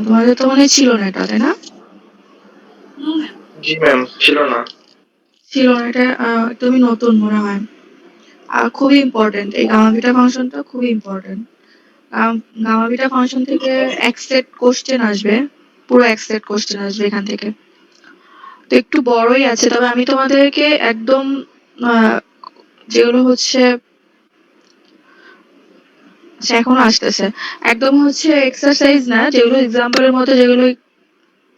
তোমাদের তো মনে হয় ছিল না এটা, তাই না? জি ম্যাম, ছিল না। ছিল না, এটা একদমই নতুন মনে হয়। আর খুবই ইম্পর্টেন্ট, এই গামা বিটা ফাংশনটা খুবই ইম্পর্টেন্ট। গামা বিটা ফাংশন থেকে এক সেট কোশ্চেন আসবে, পুরো এক সেট কোশ্চেন আসবে এখান থেকে। তো একটু বড়ই আছে, তবে আমি তোমাদেরকে একদম যেগুলো হচ্ছে এখনো আসতেছে, একদম হচ্ছে এক্সারসাইজ না, যেগুলো এক্সাম্পলের মতো, যেগুলো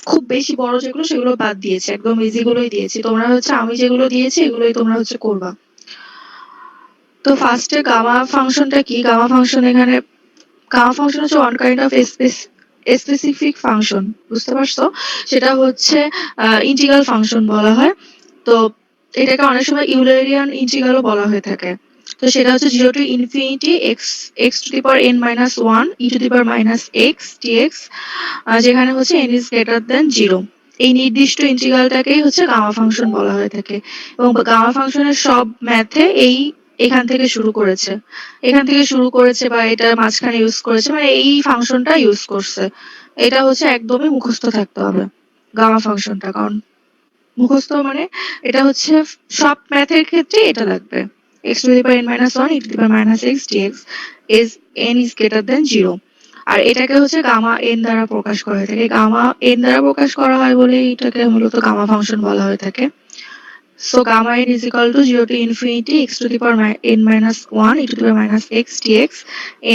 খুব বেশি বড় যেগুলো সেগুলো বাদ দিয়েছি, একদম ইজি গুলোই দিয়েছি। তোমরা হচ্ছে আমি যেগুলো দিয়েছি এগুলোই তোমরা হচ্ছে করবা। তো ফার্স্টে গামা ফাংশনটা কি? গামা ফাংশন এখানে গামা ফাংশন হচ্ছে one kind of specific function, বুঝতে পারছো? সেটা হচ্ছে ইন্টিগ্রাল ফাংশন বলা হয়। তো এটাকে অনেক সময় ইউলারিয়ান ইন্টিগ্রালও বলা হয়ে থাকে। তো সেটা হচ্ছে 0 to infinity x to the power n minus 1 e to the power minus x dx, যেখানে হচ্ছে n is greater than 0। এই নির্দিষ্ট ইন্টিগ্রালটাকেই হচ্ছে গামা ফাংশন বলা হয়ে থাকে। এবং গামা ফাংশনের সব ম্যাথে এখান থেকে শুরু করেছে, বা এটা মাঝখানে ইউজ করেছে, মানে এই ফাংশনটা ইউজ করছে। এটা হচ্ছে একদমই মুখস্থ থাকতে হবে গামা ফাংশনটা, কারণ মুখস্থ মানে এটা হচ্ছে সব ম্যাথের ক্ষেত্রে এটা লাগবে। x to the power n minus 1 e to the power minus x dx is n is greater than 0। আর এটাকে হচ্ছে গামা n দ্বারা প্রকাশ করা হয়ে থাকে। গামা n দ্বারা প্রকাশ করা হয় বলে এটাকে মূলত গামা ফাংশন বলা হয়ে থাকে। So gamma n is equal to 0 to infinity x to the power n minus 1 e to the power minus x dx,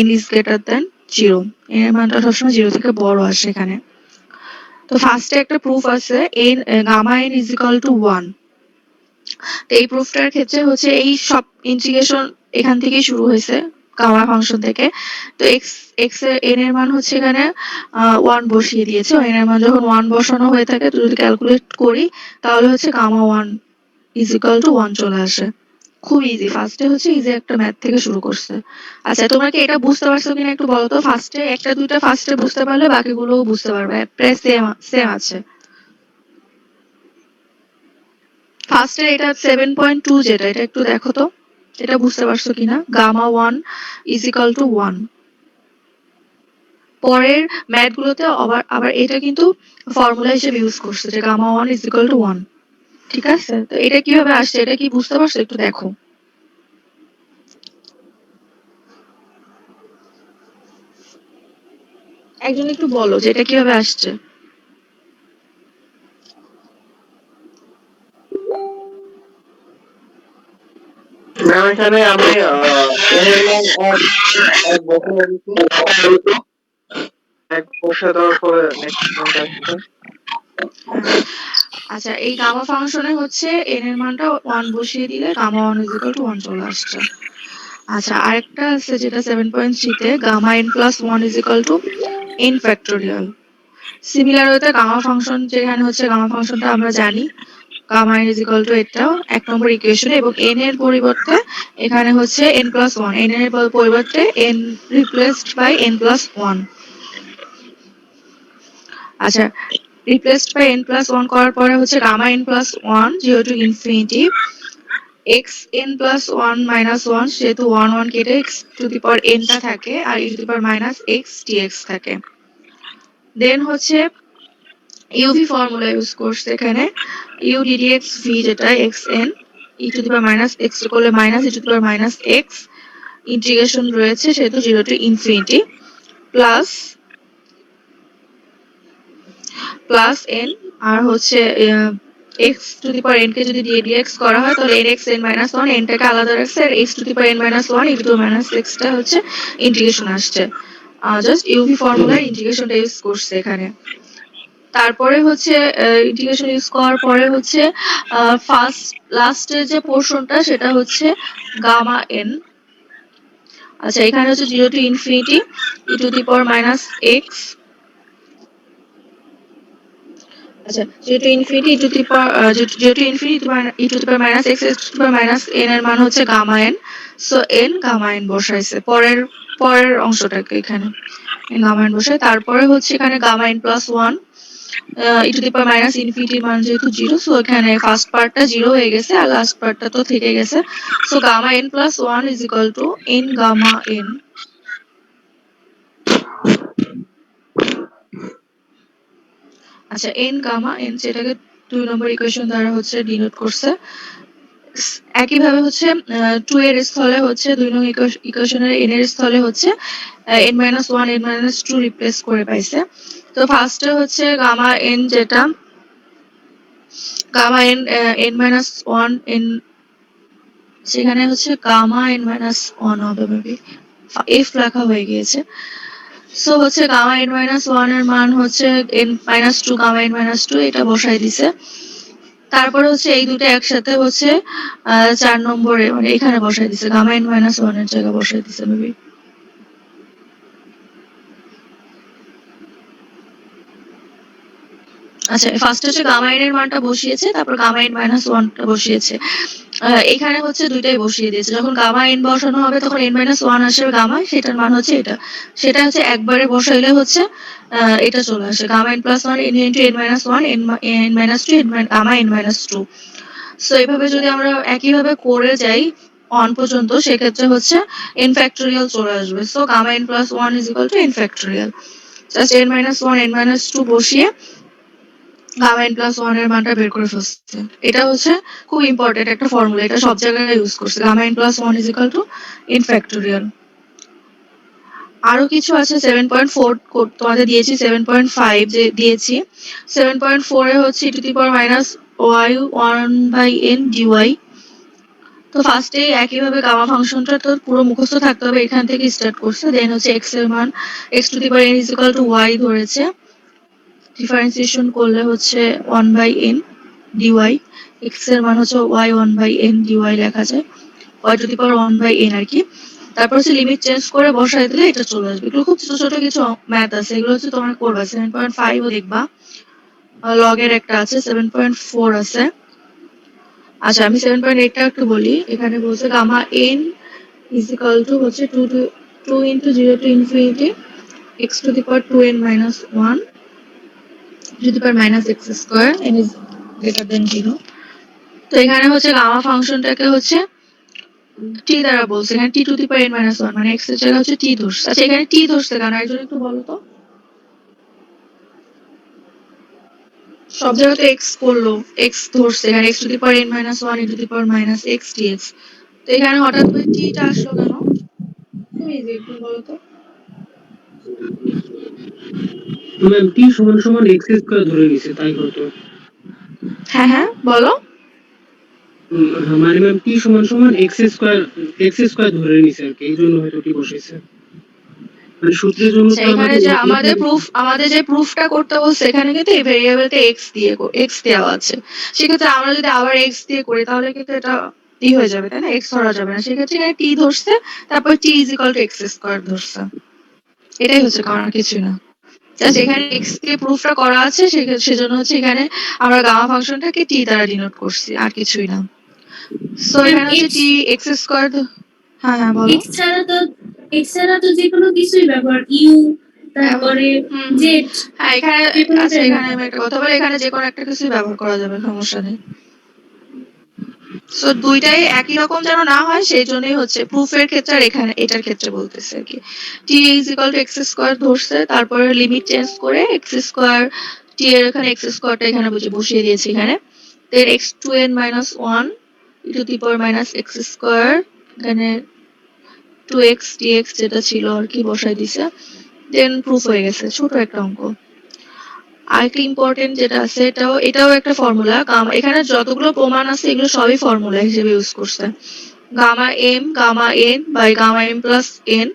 n is greater than 0। এর মানটা সবসময় 0 থেকে বড় আসে এখানে। তো ফার্স্টে একটা প্রুফ আছে, gamma n is equal to 1। তো এই প্রুফটার ক্ষেত্রে হচ্ছে এই সব ইন্টিগ্রেশন এখান থেকেই শুরু হয়েছে, গামা ফাংশন থেকে। তো x এর n এর মান হচ্ছে এখানে 1 বসিয়ে দিয়েছে। n এর মান যখন 1 বসানো হয়ে থাকে, তো যদি ক্যালকুলেট করি তাহলে হচ্ছে গামা 1 ইজ ইকুয়াল টু 1 চলে আসে। খুব ইজি, ফার্স্টে হচ্ছে ইজি একটা ম্যাথ থেকে শুরু করছে। আচ্ছা, তোমরা কি এটা বুঝতে পারছো কিনা একটু বলো তো? ফার্স্টে একটা দুইটা ফার্স্টে বুঝতে পারলে বাকিগুলোও বুঝতে পারবে, প্রায় সেম সেম আছে। ফার্স্টে এটা 7.2 যেটা, এটা একটু দেখো তো, এটা বুঝতে পারছো কিনা? Gamma 1 is equal to 1। পরের ম্যাথগুলোতে আবার আবার এটা কিন্তু ফর্মুলা হিসেবে ইউজ করছে যে গামা 1 ইজ ইকুয়াল টু 1। ঠিক আছে, তো এটা কিভাবে আসছে, এটা কি বুঝতে পারছো? একটু দেখো, একজন একটু বলো যে এটা কিভাবে আসছে। ম্যাম, এখানে আমি n এর মান এক বসিয়ে দিচ্ছি। এক বসিয়ে দেওয়ার পরে নেক্সট পয়েন্ট আসছে। আচ্ছা, এই গামা ফাংশনে হচ্ছে n এর মানটা 1 বসিয়ে দিলে গামা 1 ইজ ইকুয়াল টু 1 চলে আসছে। আচ্ছা, আরেকটা আছে যেটা 7.3 তে, gamma n plus 1 is equal to n factorial. Similar ওয়েতে গামা ফাংশন, যেখানে হচ্ছে গামা ফাংশনটা আমরা জানি gamma n is equal to এটাও এক নম্বর ইকুয়েশনে, এবং n এর পরিবর্তে এখানে হচ্ছে n প্লাস 1, n এর পরিবর্তে n replaced by n plus 1। আচ্ছা, রিপ্লেসড বাই n প্লাস 1 করার পরে হচ্ছে gamma n plus 1 0 to infinity x n plus 1 minus 1, যেহেতু 1 1 কেটে x to the power n টা থাকে আর e to the power minus x dx থাকে। দেন হচ্ছে ইউভি ফর্মুলা ইউজ করছে এখানে, u ddx v, যেটা xn e to the power minus x করলে minus e to the power minus x, integration রয়েছে সেহেতু 0 টু ইনফিনিটি, প্লাস n, আর হচ্ছে x to the power n কে যদি dx করা হয় তাহলে n x n minus 1, n টাকে আলাদা রাখছে, আর x to the power n minus 1 e to the minus x টা হচ্ছে ইন্টিগ্রেশন আসছে। জাস্ট ইউভি ফর্মুলার ইন্টিগ্রেশনটা ইউজ করছে এখানে। তারপরে হচ্ছে ইন্টিগ্রেশন ইউজ করার পরে হচ্ছে ফার্স্ট লাস্টের যে পোর্শনটা সেটা হচ্ছে গামা n। আচ্ছা, এখানে হচ্ছে 0 to infinity e to the power minus x, আচ্ছা 0 to infinity e to the power 0 to infinity e to the power minus x, x to the power minus n এর মান হচ্ছে gamma n। So n gamma n বসাইছে পরের অংশটাকে, এখানে gamma n বসায়। তারপরে হচ্ছে এখানে gamma n plus 1 e to the power minus ইনফিনিটির মান যেহেতু 0, সো এখানে ফার্স্ট পার্টটা 0 হয়ে গেছে আর লাস্ট পার্টটা তো থেকে গেছে। So gamma n plus 1 is equal to n gamma n। আচ্ছা n গামা n যেটাকে 2 নম্বর ইকুয়েশন দ্বারা হচ্ছে ডিনোট করছে। একইভাবে হচ্ছে 2 এর স্থলে হচ্ছে 2 নং ইকুয়েশনের n এর স্থলে হচ্ছে n-1 n-2 রিপ্লেস করে পাইছে। তো ফার্স্টে হচ্ছে গামা n যেটা গামা n n-1 n সেখানে হচ্ছে গামা n-1 হবে মেবি, f লেখা হয়ে গিয়েছে। সো হচ্ছে গামা n-1 এর মান হচ্ছে n-2 গামা n-2 এটা বসাই দিছে। তারপরে হচ্ছে এই দুটো একসাথে হচ্ছে 4 নম্বরে মানে এখানে বসাই দিছে, গামা n-1 এর জায়গায় বসাই দিছে মেবি। আচ্ছা ফার্স্ট হচ্ছে গামা n এর মানটা বসিয়েছে, তারপর গামা n-1টা বসিয়েছে। এখানে হচ্ছে দুইটাই বসিয়ে দিয়েছে। যখন গামা n বসানো হবে তখন n-1 আসবে গামা, সেটার মান হচ্ছে এটা। সেটা হচ্ছে একবারে বসাইলে হচ্ছে এটা চলে আসে gamma n+1 n into n-1 n-2 gamma n-2। So এইভাবে যদি আমরা একইভাবে করে যাই 1 পর্যন্ত, সেক্ষেত্রে হচ্ছে n ফ্যাক্টোরিয়াল চলে আসবে। So gamma n+1 is equal to n factorial. Just n-1 n-2 বসিয়ে গামা n+1 এর মানটা বের করে ফেলছে। এটা হচ্ছে খুব ইম্পর্টেন্ট একটা ফর্মুলা, এটা সব জায়গায় ইউজ করছে। Gamma n+1 is equal to n factorial. আরো কিছু আছে 7.4 তোমাদের দিয়েছি, 7.5 যে দিয়েছি। 7.4 এ হচ্ছে e to the power minus y 1/n dy। তো ফার্স্টে একইভাবে গামা ফাংশনটা তো পুরো মুখস্থ থাকতে হবে, এখান থেকে স্টার্ট করছে। দেন হচ্ছে x এর মান x to the power n is equal to y ধরেছে। ডিফারেন্সিয়েশন করলে হচ্ছে 1/n dy, x এর মান হচ্ছে y 1/n dy লেখা যায়, y to the power 1/n আর কি। তারপর হচ্ছে লিমিট চেঞ্জ করে বসাই দিলে এটা চলে আসবে। এগুলো খুব ছোট ছোট কিছু ম্যাথ আছে, এগুলো হচ্ছে তোমরা করবা। 7.5 ও দেখবা, লগের একটা আছে, 7.4 আছে। আচ্ছা আমি 7.8টা একটু বলি। এখানে বলছে gamma n is equal to হচ্ছে 2 into 0 to infinity x to the power 2n minus 1 to the power minus x square n is greater than 0। তো এখানে হচ্ছে গামা ফাংশনটাকে হচ্ছে t দ্বারা বলছে, এখানে t to the power n minus 1 মানে x এর জায়গায় হচ্ছে t ধরছে। আচ্ছা এখানে t ধরছে কেন একজন একটু বলো তো? সব জায়গায় তো x করলো, x ধরছে, এখানে x to the power n minus 1 into the power minus x dx। তো এখানে হঠাৎ করে t টা আসলো কেন? তুমি একটু বলো তো। ম্যাম t সমান সমান x স্কয়ার ধরে নিছে তাই হয়তো। হ্যাঁ হ্যাঁ বলো। মানে ম্যাম t সমান সমান x স্কয়ার ধরে নিছে আর কি, এই জন্য হয়তো t বসাইছে। মানে সূত্রের জন্য তো এখানে আমাদের যে আমাদের যে প্রুফটা করতে বলছে এখানে কিন্তু এই ভেরিয়েবলটা x দেওয়া আছে। সেক্ষেত্রে আমরা যদি আবার x দিয়ে করি তাহলে কিন্তু এটা হয়ে যাবে, তাই না? x ধরা যাবে না। সেক্ষেত্রে এখানে t ধরছে, তারপর t is equal to x square ধরছে। এটাই হচ্ছে, কারণ কিছু না। জাস্ট এখানে x দিয়ে প্রুফটা করা আছে, সেজন্য হচ্ছে এখানে আমরা গামা ফাংশনটাকে t দ্বারা ডিনোট করছি, আর কিছুই না। সো এখানে হচ্ছে t x স্কয়ার। হ্যাঁ হ্যাঁ বলো। x ছাড়া তো যে কোনো কিছুই ব্যবহার, u তারপরে z। হ্যাঁ এখানে আচ্ছা এখানে আমি একটা কথা বলি, এখানে যে কোনো একটা কিছুই ব্যবহার করা যাবে, সমস্যা নেই। সো দুইটাই একই রকম যেন না হয় সেই জন্যই হচ্ছে প্রুফের ক্ষেত্রে আর এখানে এটার ক্ষেত্রে বলতেছে আর কি। t is equal to x square ধরছে, তারপরে লিমিট চেঞ্জ করে x স্কয়ার t এর এখানে x স্কয়ারটা এখানে বসিয়ে দিয়েছি এখানে। দেন x to n minus 1 e to the power minus x square, এখানে 2x dx যেটা ছিল আর কি বসাই দিছে। দেন প্রুফ হয়ে গেছে, ছোট একটা অঙ্ক। আরেকটা ইম্পর্টেন্ট যেটা আছে, এটাও একটা ফর্মুলা। এখানে যতগুলো প্রমাণ আছে এগুলো সবই ফর্মুলা হিসেবে ইউজ করছে। Gamma n by gamma m plus n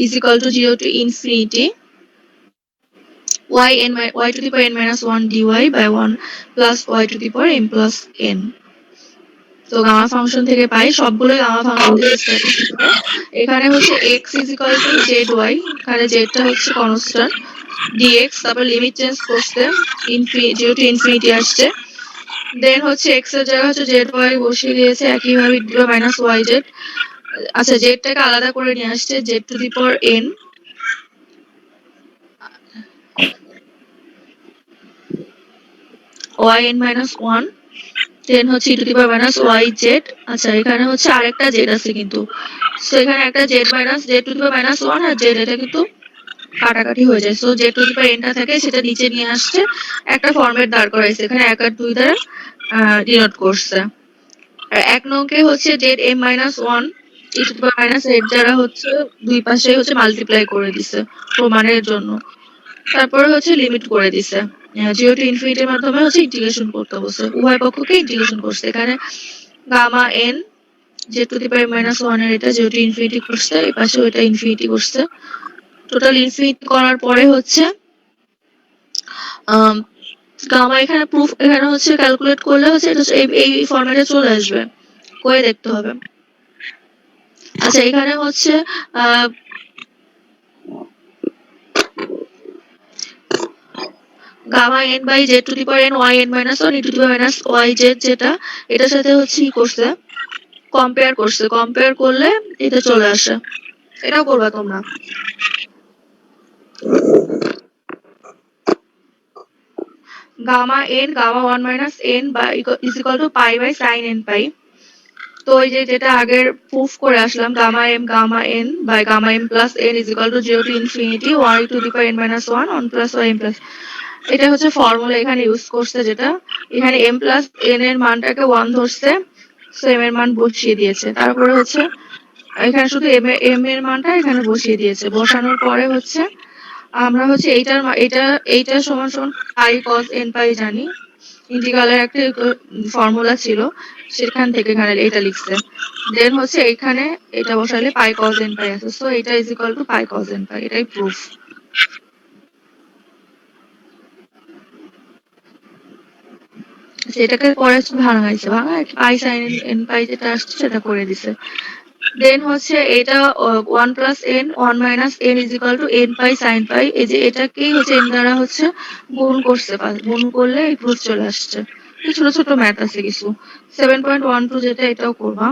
is equal to 0 to infinity y to the power n minus 1 dy by 1 plus y to the power m plus n। তো gamma function থেকে পাই, সবগুলো gamma function থেকে start করতে। এখানে হচ্ছে x is equal to zy, এখানে z টা হচ্ছে কনস্ট্যান্ট dx, তারপর লিমিট চেঞ্জ করতে 0 to infinity আসছে। দেন হচ্ছে x এর জায়গায় হচ্ছে zy বসিয়ে দিয়েছে, একইভাবে d minus yz। আচ্ছা z টাকে আলাদা করে নিয়ে আসছে, z to the power n yn minus 1, দেন হচ্ছে e to the power minus yz। আচ্ছা এখানে হচ্ছে আরেকটা z আছে কিন্তু, সো এখানে একটা z to the power minus 1 R z, এটা কিন্তু কাটাকাটি হয়ে যায়। সো জেড টু দি পাওয়ার এনটা থাকে সেটা নিচে নিয়ে আসছে, একটা ফরম্যাট দাঁড় করাইছে, এখানে 1 আর 2 দ্বারা ডিনোট করছে। আর 1 নংকে হচ্ছে z m minus 1 e to the power minus 8 দ্বারা হচ্ছে দুই পাশে হচ্ছে মাল্টিপ্লাই করে দিছে প্রমাণের জন্য। তারপরে হচ্ছে লিমিট করে দিছে, 0 টু ইনফিনিটির মাধ্যমে হচ্ছে ইন্টিগ্রেশন করতে বলছে, উভয় পক্ষকে ইন্টিগ্রেশন করছে। এখানে gamma n z to the power minus 1 এর এটা 0 টু ইনফিনিটি করছে, এই পাশে ওইটা ইনফিনিটি করছে। টোটাল ইনফিনিটি করার পরে হচ্ছে গামা এখানে প্রুফ এখানে হচ্ছে ক্যালকুলেট করলে হচ্ছে এটা এই ফরম্যাটে চলে আসবে, করে দেখতে হবে। আচ্ছা এখানে হচ্ছে gamma n by z to the power n y n minus 1 e to the power minus y z, যেটা এটার সাথে হচ্ছে কি করছে, কম্পেয়ার করছে, কম্পেয়ার করলে এটা চলে আসে। এটাও করবা তোমরা। Gamma n gamma 1 minus n by is equal to pi by sine n pi. তো এই যে যেটা আগের প্রুফ করে আসলাম, gamma n by gamma m plus n is equal to 0 to infinity y to the power n minus 1 1 plus y m plus, এটা হচ্ছে formula এখানে ইউজ করছে, যেটা এখানে এম প্লাস এন এর মানটাকে 1 ধরছে, সো এম এর মান বসিয়ে দিয়েছে। তারপরে হচ্ছে এখানে শুধু এম এর মানটা এখানে বসিয়ে দিয়েছে, বসানোর পরে হচ্ছে আমরা হচ্ছে এইটার সমান সমান পাই কস এন পাই জানি, ইন্টিগ্রালের একটা ফর্মুলা ছিল, সেখান থেকে এখানে এটা লিখছে। দেন হচ্ছে এখানে এটা বসালে পাই কস এন পাই আছে, সো এটা is equal to pi cos n pi, এটাই প্রুফ। সেটাকে পরে ভাঙাইছে, ভাঙা পাই সাইন এন পাই যেটা আসছে সেটা করে দিছে। দেন হচ্ছে এটা 1 plus N 1 minus N is equal two N pi sine pi, এই যে এটাকেই হচ্ছে এন দ্বারা হচ্ছে গুণ করছে, গুণ করলে এই প্রুফ চলে আসছে। ছোট ছোট ম্যাথ আছে কিছু, 7.12 যেটা এটাও করবা।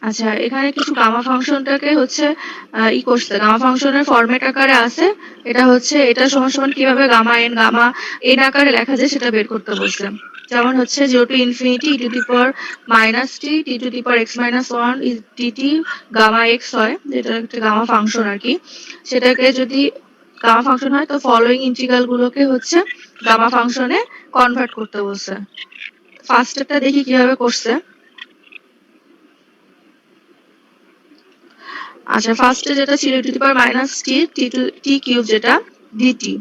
আচ্ছা এখানে কিছু গামা ফাংশনটাকে হচ্ছে ই করছে, গামা ফাংশনের ফরম্যাট আকারে আছে, এটা হচ্ছে এটা সমান সমান কিভাবে গামা এন আকারে লেখা যায় সেটা বের করতে বলছে। যেমন হচ্ছে 0 to infinity e to the power minus t to the power x minus 1 is dt gamma x হয়, যেটা একটা গামা ফাংশন আর কি। সেটাকে যদি গামা ফাংশন হয় তো ফলোইং ইন্টিগ্রাল গুলোকে হচ্ছে গামা ফাংশনে কনভার্ট করতে বলছে। ফার্স্টেরটা দেখি কিভাবে করছে। আচ্ছা ফার্স্টে যেটা ছিল two the power minus T cube যেটা ডিটি,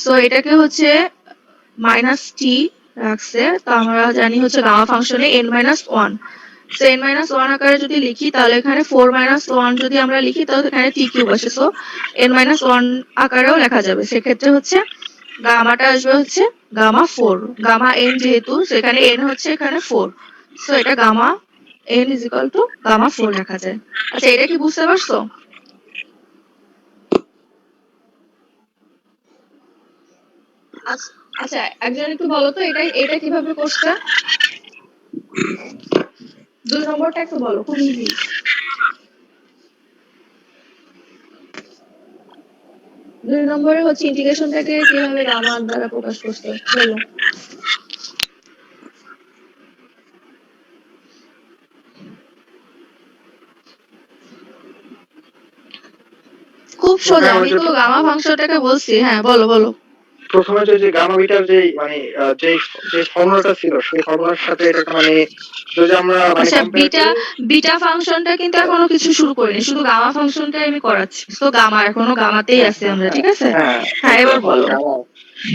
সো এটাকে হচ্ছে মাইনাস টি রাখছে, তো আমরা জানি হচ্ছে গামা ফাংশনে N minus 1, so N minus 1 আকারে যদি লিখি তাহলে এখানে 4 মাইনাস 1 যদি আমরা লিখি তাহলে এখানে টি কিউব আসে, সো এন মাইনাস 1 আকারেও লেখা যাবে। সেক্ষেত্রে হচ্ছে গামাটা আসবে হচ্ছে গামা 4, গামা এন যেহেতু সেখানে এন হচ্ছে এখানে 4, সো এটা gamma n is equal to gamma 4 লেখা যায়। আচ্ছা এটা কি বুঝতে পারছো? আচ্ছা একজন একটু বলো তো এটা এটা কিভাবে করছে? 2 নম্বরটা একটু বলো, খুব ইজি। 2 নম্বরে হচ্ছে ইন্টিগ্রেশনটাকে কিভাবে গামা দ্বারা প্রকাশ করছে বলো। খুব সোজা, আমি তো গামা ফাংশনটাকে বলছি, হ্যাঁ বলো বলো। প্রথমে যে গামা বিটার যে মানে যে যে ফর্মুলাটা ছিল সেই ফর্মুলার সাথে এটা মানে যদি আমরা মানে আচ্ছা কম্পেয়ার বিটা করি। বিটা ফাংশনটা কিন্তু এখনো কিছু শুরু করিনি, শুধু গামা ফাংশনটাই আমি করাচ্ছি, তো গামা এখনো গামাতেই আছে আমরা, ঠিক আছে? হ্যাঁ হ্যাঁ এবার বলো। গামা,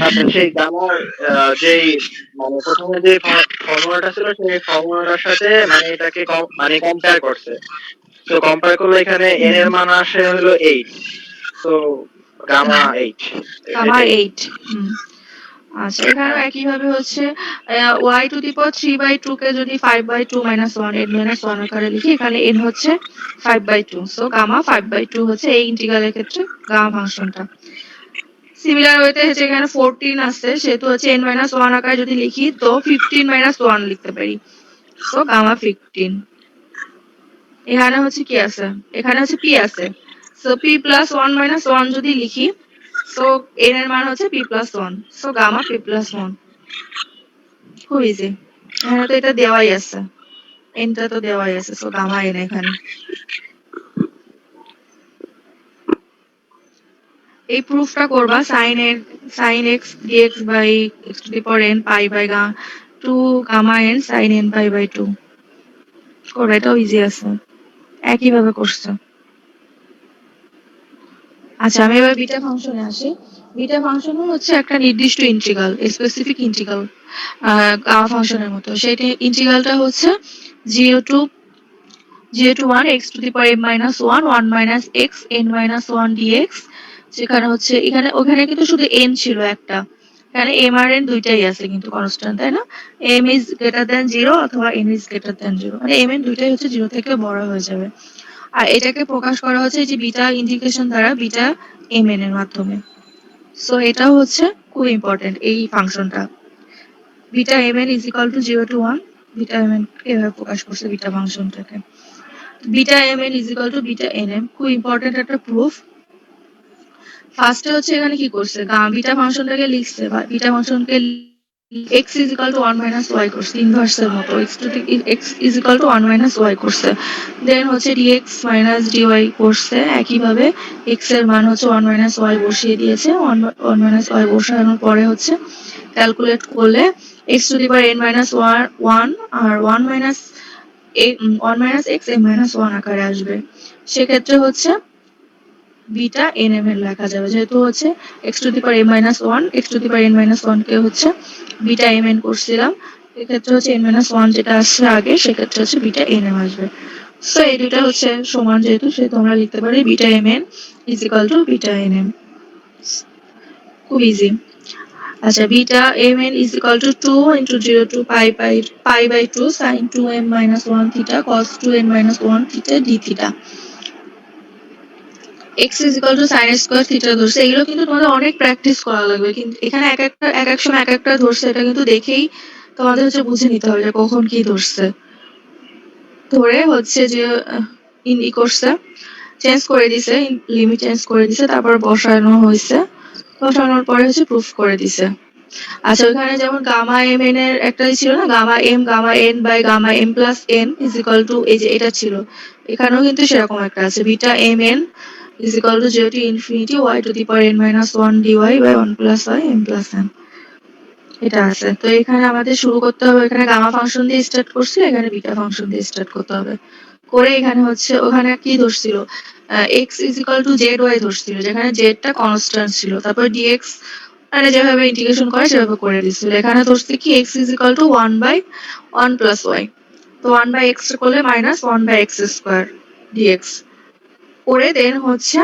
আচ্ছা সেই গামার যেই মানে প্রথমে যে ফর্মুলাটা ছিল সেই ফর্মুলাটার সাথে মানে এটাকে মানে কম্পেয়ার করছে। তো কম্পেয়ার করলে এখানে এন এর মান আসে হলো 8, তো গামা 8 গামা এটাই। 8। আচ্ছা এখানেও একইভাবে হচ্ছে y টু দি পাওয়ার 3/2 কে যদি 5/2 মাইনাস 1 n মাইনাস 1 আকারে লিখি, এখানে n হচ্ছে 5/2, সো গামা 5/2 হচ্ছে এই ইন্টিগ্রালের ক্ষেত্রে গামা ফাংশনটা। সিমিলার ওয়েতে হচ্ছে এখানে 14 আছে, সেহেতু হচ্ছে n মাইনাস 1 আকারে যদি লিখি তো 15 মাইনাস 1 লিখতে পারি, সো গামা 15। এখানে হচ্ছে কি আছে, এখানে হচ্ছে p আছে, সো p প্লাস 1 মাইনাস 1 যদি লিখি, সো n এর মান হচ্ছে p plus 1, so gamma p plus 1। খুব ইজি, এখানে তো এটা দেওয়াই আছে। এনটা তো দেওয়াই আছে, সো গামা এন এখানে। এই প্রুফটা করবা sine x dx by x to the power n pi by two gamma n sine n pi by 2 করবা, এটাও ইজি আছে, একইভাবে করছে। আচ্ছা আমি এবার বিটা ফাংশনে আসি। বিটা ফাংশন হচ্ছে একটা নির্দিষ্ট ইন্টিগ্রাল, স্পেসিফিক ইন্টিগ্রাল গামা ফাংশনের মতো। সেটি ইন্টিগ্রালটা হচ্ছে 0 to 1 x to the power m minus 1 1 minus x n minus 1 dx। যেখানে হচ্ছে ওখানে কিন্তু শুধু n ছিল একটা, এখানে m আর n দুইটাই আছে কিন্তু কনস্ট্যান্ট, তাই না? m is greater than 0 অথবা n is greater than 0, মানে m n দুইটাই হচ্ছে 0 থেকে বড় হয়ে যাবে। আর এটাকে প্রকাশ করা হচ্ছে এই যে বিটা ইন্টিগ্রেশন দ্বারা, বিটা m n এর মাধ্যমে। সো এটা হচ্ছে খুব ইম্পর্টেন্ট এই ফাংশনটা, beta m n is equal to 0 to 1। Beta m n এভাবে প্রকাশ করছে বিটা ফাংশনটাকে, beta m n is equal to beta n m, খুব ইম্পর্টেন্ট একটা প্রুফ। ফার্স্টে হচ্ছে এখানে কি করছে, বিটা ফাংশনটাকে লিখছে, বা বিটা ফাংশনকে x is equal to 1 minus y করছে ইনভার্সের মতো, x is equal to 1 minus y করছে। দেন হচ্ছে dx minus dy করছে একইভাবে, x এর মান হচ্ছে 1 minus y বসিয়ে দিয়েছে, 1 minus y বসানোর পরে হচ্ছে ক্যালকুলেট করলে x to the power n minus 1 R 1 minus x m minus 1 আকারে আসবে। সেক্ষেত্রে হচ্ছে বিটা n m এর লেখা যাবে, যেহেতু হচ্ছে x to the power m minus 1 x to the power n minus 1 কে হচ্ছে বিটা m n করছিলাম, এক্ষেত্রে হচ্ছে n minus 1 যেটা আসছে আগে, সেক্ষেত্রে হচ্ছে বিটা n m আসবে। সো এই দুটো হচ্ছে সমান, যেহেতু সেহেতু আমরা লিখতে পারি beta m n is equal to beta n m, খুব ইজি। আচ্ছা beta m n is equal to 2 into 0 to pi by 2 sin 2m minus 1 theta cos 2n minus 1 theta d theta। x is equal to sin square theta ধরছে, এগুলো কিন্তু তোমাদের অনেক practice করা লাগবে, কিন্তু এখানে এক এক সময় এক একটা ধরছে, এটা কিন্তু দেখেই তোমাদের হচ্ছে বুঝে নিতে হবে যে কখন কি ধরছে। ধরে হচ্ছে যে ই করছে, চেঞ্জ করে দিছে, লিমিট চেঞ্জ করে দিছে, তারপর বসানো হয়েছে, বসানোর পরে হচ্ছে প্রুফ করে দিছে। আচ্ছা ওখানে যেমন গামা এম এন এর একটা ছিল না, gamma m gamma n by gamma m plus n is equal to, এই যে এটা ছিল, এখানেও কিন্তু সেরকম একটা আছে, beta m n is equal to 0 to infinity y to the power n minus 1 dy by 1 plus y m plus n, এটা আছে। তো এখানে আমাদের শুরু করতে হবে, এখানে গামা ফাংশন দিয়ে স্টার্ট করছি, এখানে বিটা ফাংশন দিয়ে স্টার্ট করতে হবে। করে এখানে হচ্ছে ওখানে কি ধরছিল, x is equal to zy ধরছিল, যেখানে z টা কনস্ট্যান্ট ছিল, তারপর dx মানে যেভাবে ইন্টিগ্রেশন করে সেভাবে করে দিছিল। এখানে ধরছে কি x is equal to 1 by 1 plus y, তো 1 by x করলে minus 1 by x square dx করে দেন হচ্ছে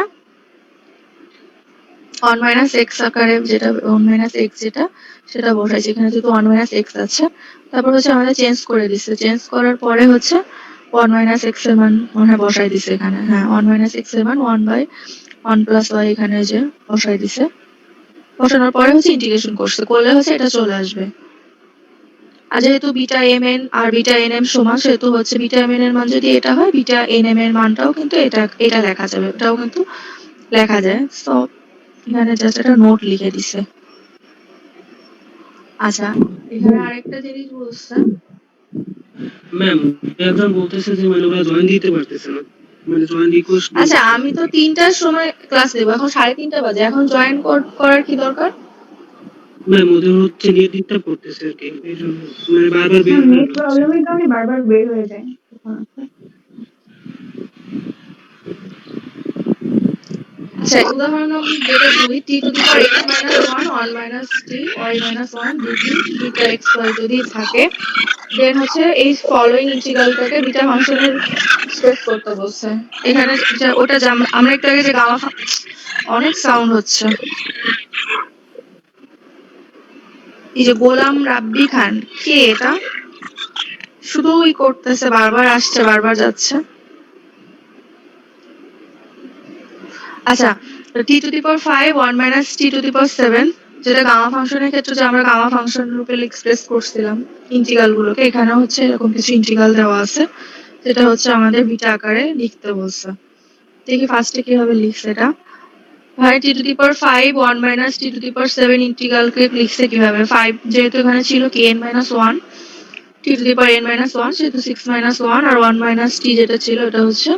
1 minus x আকারে, যেটা 1 minus x যেটা সেটা বসাইছি এখানে, যেহেতু 1 minus x আছে। তারপর হচ্ছে আমাদের চেঞ্জ করে দিছে, চেঞ্জ করার পরে হচ্ছে 1 minus x এর মান মনে হয় বসাই দিছে এখানে, হ্যাঁ 1 minus x এর মান 1 by 1 plus y এখানে যে বসাই দিছে, বসানোর পরে হচ্ছে ইন্টিগ্রেশন করছে, করলে হচ্ছে এটা চলে আসবে। আর যেহেতু বিটা এম এন আর বিটা এন এম সমান, সেহেতু হচ্ছে বিটা এম এন এর মান যদি এটা হয়, বিটা এন এম এর মানটাও কিন্তু এটা লেখা যাবে, এটাও কিন্তু লেখা যায়। সো এখানে জাস্ট একটা নোট লিখে দিছে। আচ্ছা এখানে আরেকটা জিনিস বলছে, ম্যাম একজন বলতেছে যে মানে ওরা জয়েন দিতে পারতেছে না, মানে জয়েন রিকোয়েস্ট। আচ্ছা আমি তো 3টার সময় ক্লাস দেবো, এখন 3:30 বাজে, এখন জয়েন করার কি দরকার? ম্যাম ওদের হচ্ছে নেট ডিস্টার্ব করতেছে আর কি, এই জন্য মানে বারবার বের হয়ে নেট যাচ্ছে। প্রবলেমের কারণে বারবার বের হয়ে যায়। আচ্ছা উদাহরণ নম্বর যেটা 2, t to the power x minus 1 1 minus t y minus 1 dt theta xy যদি থাকে, দেন হচ্ছে এই ফলোইং ইন্টিগ্রালটাকে বিটা ফাংশনের এক্সপ্রেস করতে বলছে। এখানে ওটা আমরা একটু আগে যে অনেক সাউন্ড হচ্ছে, এই যে গোলাম রাব্বি খান, কে এটা? শুধুই করতেছে, বারবার আসছে বারবার যাচ্ছে। আচ্ছা t to the power 5 1 minus t to the power 7, যেটা গামা ফাংশনের ক্ষেত্রে যে আমরা গামা ফাংশন রূপে এক্সপ্রেস করছিলাম ইন্টিগ্রাল গুলোকে, এখানে হচ্ছে এরকম কিছু ইন্টিগ্রাল দেওয়া আছে, যেটা হচ্ছে আমাদের বিটা আকারে লিখতে বলছে। দেখি ফার্স্টে কিভাবে লিখছে এটা। ভাই t to the power 5 1 minus t to the power 7 ইন্টিগ্রালকে লিখছে কিভাবে, 5 যেহেতু এখানে ছিল কি n minus 1, t t to the power n minus 1 সেহেতু 6 minus 1 আর 1 minus t যেটা ছিল এটা হচ্ছে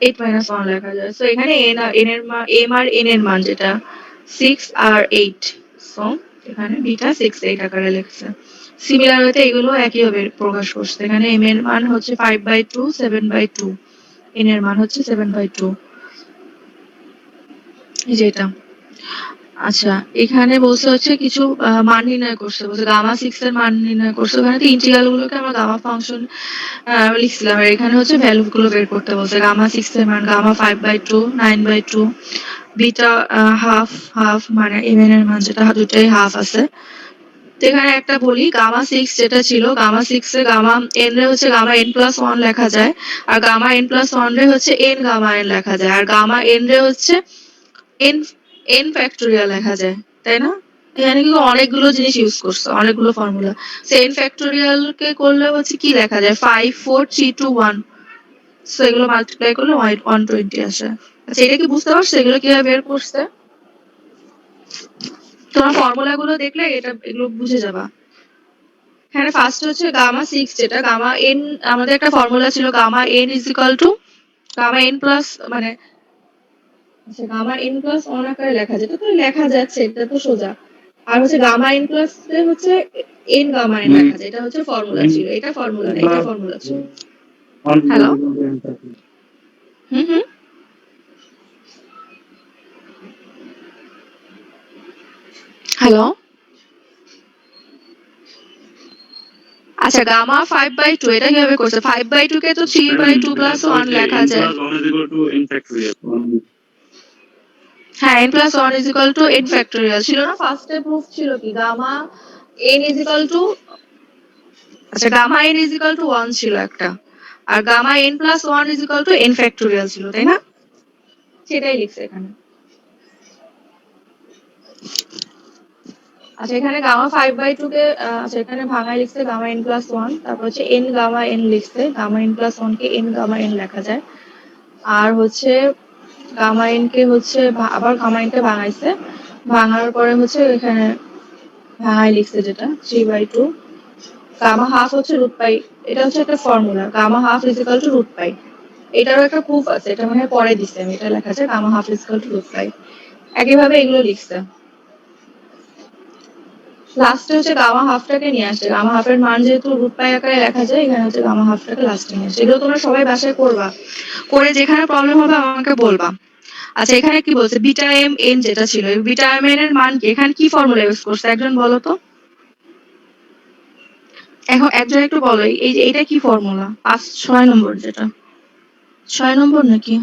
8 minus 1 লেখা যায়। সো এখানে n এর মান m আর n এর মান যেটা 6 আর 8, সো এখানে বিটা 6 8 আকারে লিখছে। সিমিলার হতে এগুলো একই ভাবে প্রকাশ করছে। এখানে m এর মান হচ্ছে 5/2 7/2, n এর মান হচ্ছে 7/2, এই যে এটা। আচ্ছা, এখানে বলছে হচ্ছে কিছু মান নির্ণয় করছে, বলছে গামা 6 এর মান নির্ণয় করছে। ওখানে তো ইন্টিগ্রাল গুলোকে আমরা গামা ফাংশন লিখছিলাম, আর এখানে হচ্ছে ভ্যালু গুলো বের করতে বলছে। গামা 6 এর মান গামা 5/2 9/2, বিটা হাফ হাফ, মানে এম এর মান যেটা দুটাই হাফ আছে। তো এখানে একটা বলি, গামা 6 যেটা ছিল, গামা 6 এ গামা n রে হচ্ছে গামা n প্লাস 1 লেখা যায়, আর গামা n প্লাস 1 রে হচ্ছে n গামা n লেখা যায়, আর গামা n রে হচ্ছে n n ফ্যাক্টোরিয়াল লেখা যায়, তাই না? এখানে কিন্তু অনেকগুলো জিনিস ইউজ করছে, অনেকগুলো ফর্মুলা। সো n ফ্যাক্টোরিয়াল কে করলে হচ্ছে কি লেখা যায় 5 4 3 2 1, সো এগুলো মাল্টিপ্লাই করলে 120 আসে। আচ্ছা, এটা কি বুঝতে পারছো এগুলো কিভাবে বের করছে? তোমার ফর্মুলা গুলো দেখলে এগুলো বুঝে যাবা। এখানে ফার্স্ট হচ্ছে গামা 6, যেটা গামা n, আমাদের একটা ফর্মুলা ছিল gamma n is equal to gamma n plus, মানে আচ্ছা গামা n প্লাস 1 আকারে লেখা যেটা তো লেখা যাচ্ছে, এটা তো সোজা। আর হচ্ছে গামা n প্লাস হচ্ছে n গামা n লেখা যায়, এটা হচ্ছে ফর্মুলা ছিল, এটা ফর্মুলা না, এটা ফর্মুলা ছিল। হ্যালো, হুম, হ্যালো। আচ্ছা, গামা 5/2 এটা কিভাবে করছে? 5/2 কে তো 3/2 প্লাস 1 লেখা যায়। হ্যাঁ, n plus 1 is equal to n factorial ছিল না? ফার্স্টে প্রুফ ছিল কি gamma n is equal to, আচ্ছা gamma n is equal to 1 ছিল একটা, আর gamma n plus 1 is equal to n factorial ছিল, তাই না? সেটাই লিখছে এখানে। আচ্ছা, এখানে গামা 5/2 কে আচ্ছা এখানে ভাঙায় লিখছে গামা n প্লাস 1, তারপর হচ্ছে n গামা n লিখছে, গামা n প্লাস 1 কে n গামা n লেখা যায়, আর হচ্ছে গামা n কে হচ্ছে আবার গামা n কে ভাঙাইছে, ভাঙার পরে হচ্ছে এখানে ভাঙায় লিখছে যেটা 3/2 গামা হাফ হচ্ছে রুট পাই। এটা হচ্ছে একটা formula, gamma half is equal to root pi. এটারও একটা প্রুফ আছে, এটা মানে পরে দিছে, আমি এটা লেখা আছে gamma half is equal to root pi. একইভাবে এগুলো লিখছে। লাস্টে হচ্ছে গামা হাফটাকে নিয়ে আসছে, গামা হাফের মান যেহেতু রুট পাই আকারে লেখা যায়, এখানে হচ্ছে গামা হাফটাকে লাস্টে নিয়ে আসছে। এগুলো তোমরা সবাই বাসায় করবা, করে যেখানে প্রবলেম হবে আমাকে বলবা। আচ্ছা, এখানে কি বলছে বিটা এম এন যেটা ছিল, এই বিটা এম এন এর মান কি, এখানে কি ফর্মুলা ইউজ করছে একজন বলো তো? এখন একজন একটু বলো, এই যে এটা কি ফর্মুলা? 6 নম্বর যেটা, 6 নম্বর নাকি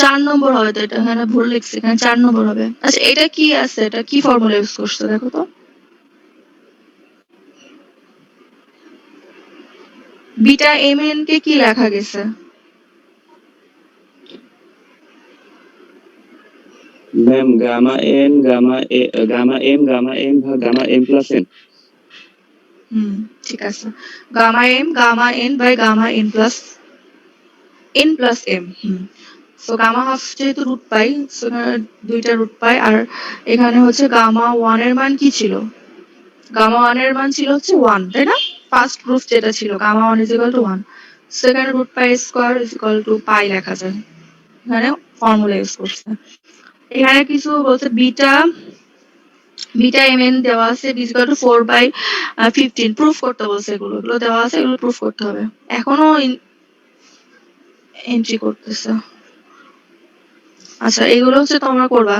4 নম্বর হবে? তো এটা এখানে ভুল লিখছে, এখানে 4 নম্বর হবে। আচ্ছা, এটা কি আছে, এটা কি ফর্মুলা ইউজ করছে দেখো তো? বিটা এম এন কে কি লেখা গেছে? Ma'am gamma n gamma gamma m ভাগ গামা এম প্লাস এন। ঠিক আছে, gamma m gamma n by gamma n plus m. So gamma half যেহেতু রুট পাই, সো এখানে দুইটা রুট পাই, আর এখানে হচ্ছে গামা 1 এর মান কি ছিল? গামা 1 এর মান ছিল হচ্ছে 1, তাই না? ফার্স্ট প্রুফ যেটা ছিল gamma 1 is equal to 1, so এখানে root pi square is equal to pi লেখা যায়। এখানে ফর্মুলা ইউজ করছে। এখানে কিছু বলছে বিটা এম এন দেওয়া আছে ইজ ইকুয়াল টু 4/15, প্রুফ করতে বলছে, এগুলো দেওয়া আছে, এগুলো প্রুফ করতে হবে। এখনো এন্ট্রি করতেছে। আচ্ছা, এগুলো হচ্ছে তোমরা করবা।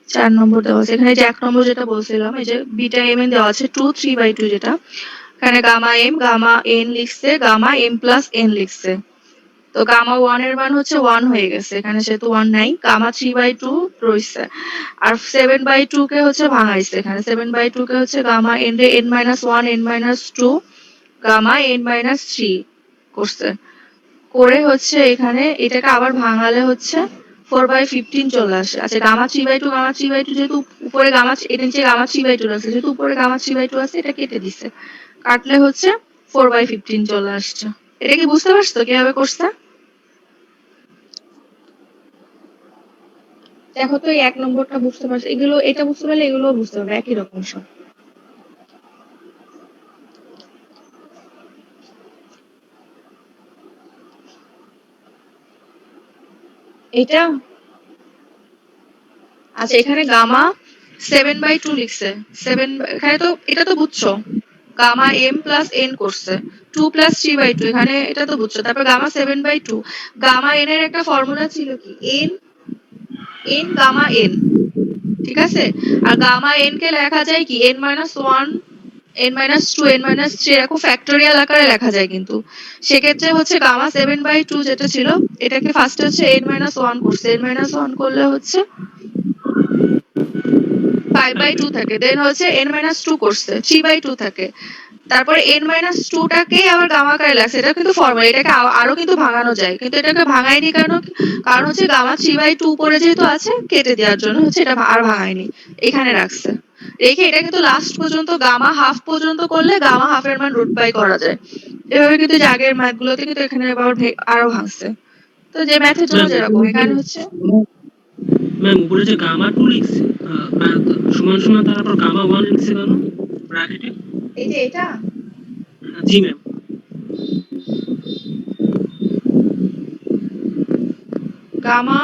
4 নম্বর দেওয়া আছে এখানে, যে 1 নম্বর যেটা বলছিলাম, এই যে বিটা এম এন দেওয়া আছে 2 3/2 যেটা, এখানে গামা এম গামা এন লিখছে, গামা এম প্লাস এন লিখছে। তো গামা 1 এর মান হচ্ছে 1 হয়ে গেছে, এখানে সেহেতু 1 নাই, গামা 3/2 রইছে, আর 7/2 কে হচ্ছে ভাঙাইছে, এখানে 7/2 কে হচ্ছে গামা এন রে n-1 n-2 গামা n-3 করছে, করে হচ্ছে এখানে এটাকে আবার ভাঙালে হচ্ছে 4/15 চলে আসে। আচ্ছা, গামা 3/2 যেহেতু উপরে গামা, এটা নিচে গামা 3/2 আছে, যেহেতু উপরে গামা 3/2 আছে, এটা কেটে দিছে, কাটলে হচ্ছে 4/15 চলে আসছে। এটা কি বুঝতে পারছো কিভাবে করছে? দেখো তো এই 1 নম্বরটা বুঝতে পারছো, এগুলো এটা বুঝতে পারলে এগুলো বুঝতে পারবে, একই রকম সব। এটা আচ্ছা এখানে গামা 7/2 লিখছে 7 এখানে তো এটা তো বুঝছো গামা m প্লাস n করছে 2 প্লাস 3/2 এখানে এটা তো বুঝছো তারপর গামা 7/2 গামা n এর একটা ফর্মুলা ছিল কি n গামা n ঠিক আছে আর গামা n কে লেখা যায় কি n মাইনাস 1 n-2 n-3 এরকম ফ্যাক্টোরিয়াল আকারে লেখা যায় কিন্তু সেক্ষেত্রে হচ্ছে গামা 7/2 যেটা ছিল এটাকে ফার্স্টে হচ্ছে n-1 করছে n-1 করলে হচ্ছে 5/2 থাকে দেন হচ্ছে n-2 করছে 3/2 থাকে তারপরে n-2 টাকে আবার গামা আকারে লাগছে এটা কিন্তু ফর্মুলা এটাকে আরো কিন্তু ভাঙানো যায় কিন্তু এটাকে ভাঙায়নি কারণ কারণ হচ্ছে গামা 3/2 উপরে যেহেতু আছে কেটে দেওয়ার জন্য হচ্ছে এটা আর ভাঙায়নি এখানে রাখছে রেখে এটা কিন্তু লাস্ট পর্যন্ত গামা হাফ পর্যন্ত করলে গামা হাফের মান রুট বাই করা যায় এভাবে কিন্তু যে আগের ম্যাথ গুলোতে কিন্তু এখানে আবার আরো ভাঙছে তো যে ম্যাথের জন্য যেরকম এখানে হচ্ছে ম্যাম উপরে যে গামা 2 লিখছে সমান সমান তারপর গামা 1 লিখছে কেন ব্র্যাকেটে? এই যে এটা জি ma'am. Gamma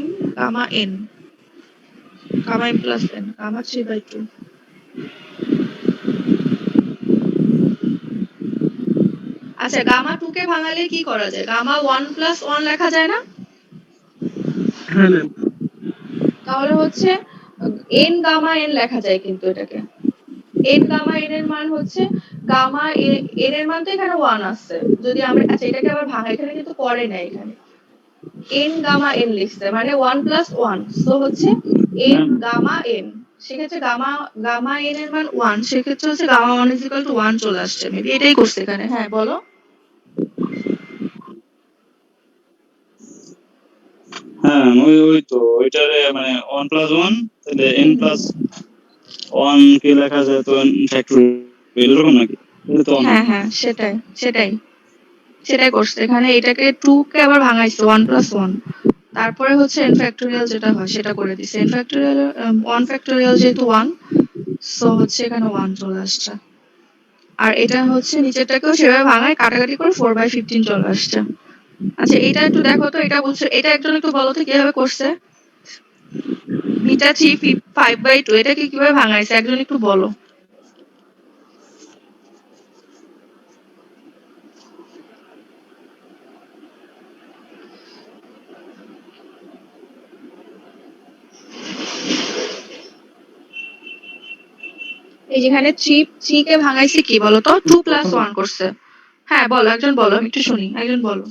m gamma n gamma m plus n gamma 3/2 আচ্ছা গামা 2 কে ভাঙালে কি করা যায় গামা 1 প্লাস 1 লেখা যায় না হ্যাঁ ম্যাম। তাহলে হচ্ছে n গামা n লেখা যায় কিন্তু এটাকে n গামা n এর মান হচ্ছে গামা n এর মান তো এখানে 1 আসছে যদি আমরা আচ্ছা এটাকে আবার ভাঙা এখানে কিন্তু পড়ে না এখানে n গামা n লিখছে মানে 1 প্লাস 1 সো হচ্ছে n গামা n সেক্ষেত্রে গামা গামা n এর মান 1 সেক্ষেত্রে হচ্ছে গামা 1 ইজ ইকুয়াল টু 1 চলে আসছে মেবি এটাই করছে এখানে হ্যাঁ বলো হ্যাঁ ওই তো ওইটারে মানে 1+1 তাহলে n+1 কে লেখা যায় তো ফ্যাক্টরিয়াল এরকম নাকি এটা তো হ্যাঁ হ্যাঁ সেটাই সেটাই সেটাই করছে এখানে এটাকে 2 কে আবার ভাঙাইছে 1 প্লাস 1 তারপরে হচ্ছে n ফ্যাক্টোরিয়াল যেটা হয় সেটা করে দিছে n ফ্যাক্টোরিয়াল 1 ফ্যাক্টোরিয়াল যেহেতু 1 সো হচ্ছে এখানে 1 চলে আসছে আর এটা হচ্ছে নিচেরটাকেও সেভাবে ভাঙায় কাটাকাটি করে 4/15 চলে আসছে আচ্ছা এটা একটু দেখো তো এটা বলছো এটা একজন একটু বলো তো কিভাবে করছে বিটা 3 5/2 এটাকে কিভাবে ভাঙাইছে একজন একটু বলো এই যেখানে 3 কে ভাঙাইছে কি বলো তো 2 প্লাস 1 করছে হ্যাঁ বলো একজন বলো আমি একটু শুনি একজন বলো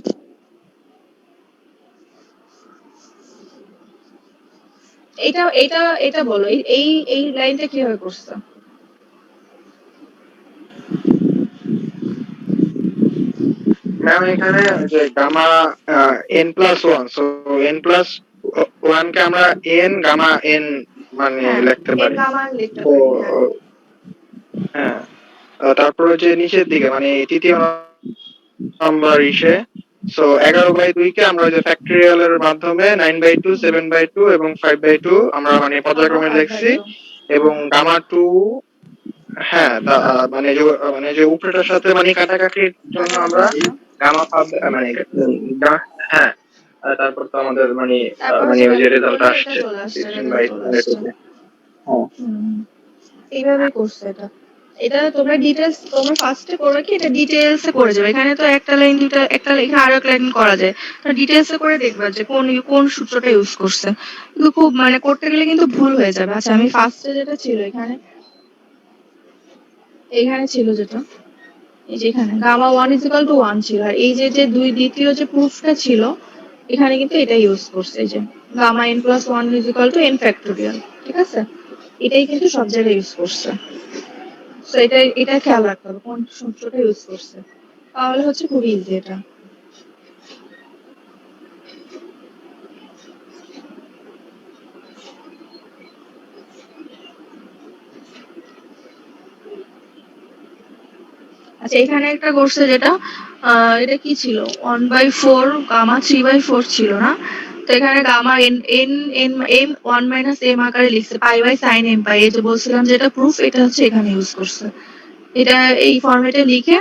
এটা এটা এটা বলো এই লাইনটা কিভাবে করছে ম্যাম এখানে যে গামা n+1 সো n+1 কে আমরা n গামা n মানে হ্যাঁ লিখতে n পারি গামা লিখতে তো পারি হ্যাঁ হ্যাঁ তারপরে যে নিচের দিকে মানে তৃতীয় নাম্বার ইসে সো 11/2 কে আমরা যে ফ্যাক্টরিয়াল এর মাধ্যমে 9/2 7/2 এবং 5/2 আমরা মানে পর্যায়ক্রমে লিখছি এবং গামা 2 হ্যাঁ মানে যে উপরেটার সাথে মানে কাটাকাটির জন্য আমরা গামা মানে হ্যাঁ তারপর তো আমাদের মানে তারপর মানে সেটা ওই যে করলে রেজাল্ট এটা আসছে চলে আসছে 16/2 এইভাবেই করছে এটা এটা তোমরা ডিটেলস তোমরা ফার্স্টে করবে কি এটা ডিটেলসে করে যাবে এখানে তো একটা লাইন দুটো একটা এখানে আরো একটা লাইন করা যায় তো ডিটেলসে করে দেখবা যে কোন কোন সূত্রটা ইউজ করছে কিন্তু খুব মানে করতে গেলে কিন্তু ভুল হয়ে যাবে আচ্ছা আমি ফার্স্টে যেটা ছিল এখানে এখানে ছিল যেটা এই যে এখানে গামা 1 ইজ ইকুয়াল টু 1 ছিল আর এই যে যে দ্বিতীয় যে প্রুফটা ছিল এখানে কিন্তু এটা ইউজ করছে এই যে gamma n plus 1 is equal to n factorial ঠিক আছে এটাই কিন্তু সব জায়গায় ইউজ করছে তো এটা খেয়াল রাখতে হবে কোন সূত্রটা ইউজ করছে তাহলে হচ্ছে খুব ইজি এটা আচ্ছা এখানে একটা করছে যেটা এটা কি ছিল 1/4 গামা 3/4 ছিল না তো এখানে gamma n m 1 minus m আকারে লিখছে pi by sine m pi এই যে বলছিলাম যেটা প্রুফ এটা হচ্ছে এখানে ইউজ করছে এটা এই ফরম্যাটে লিখে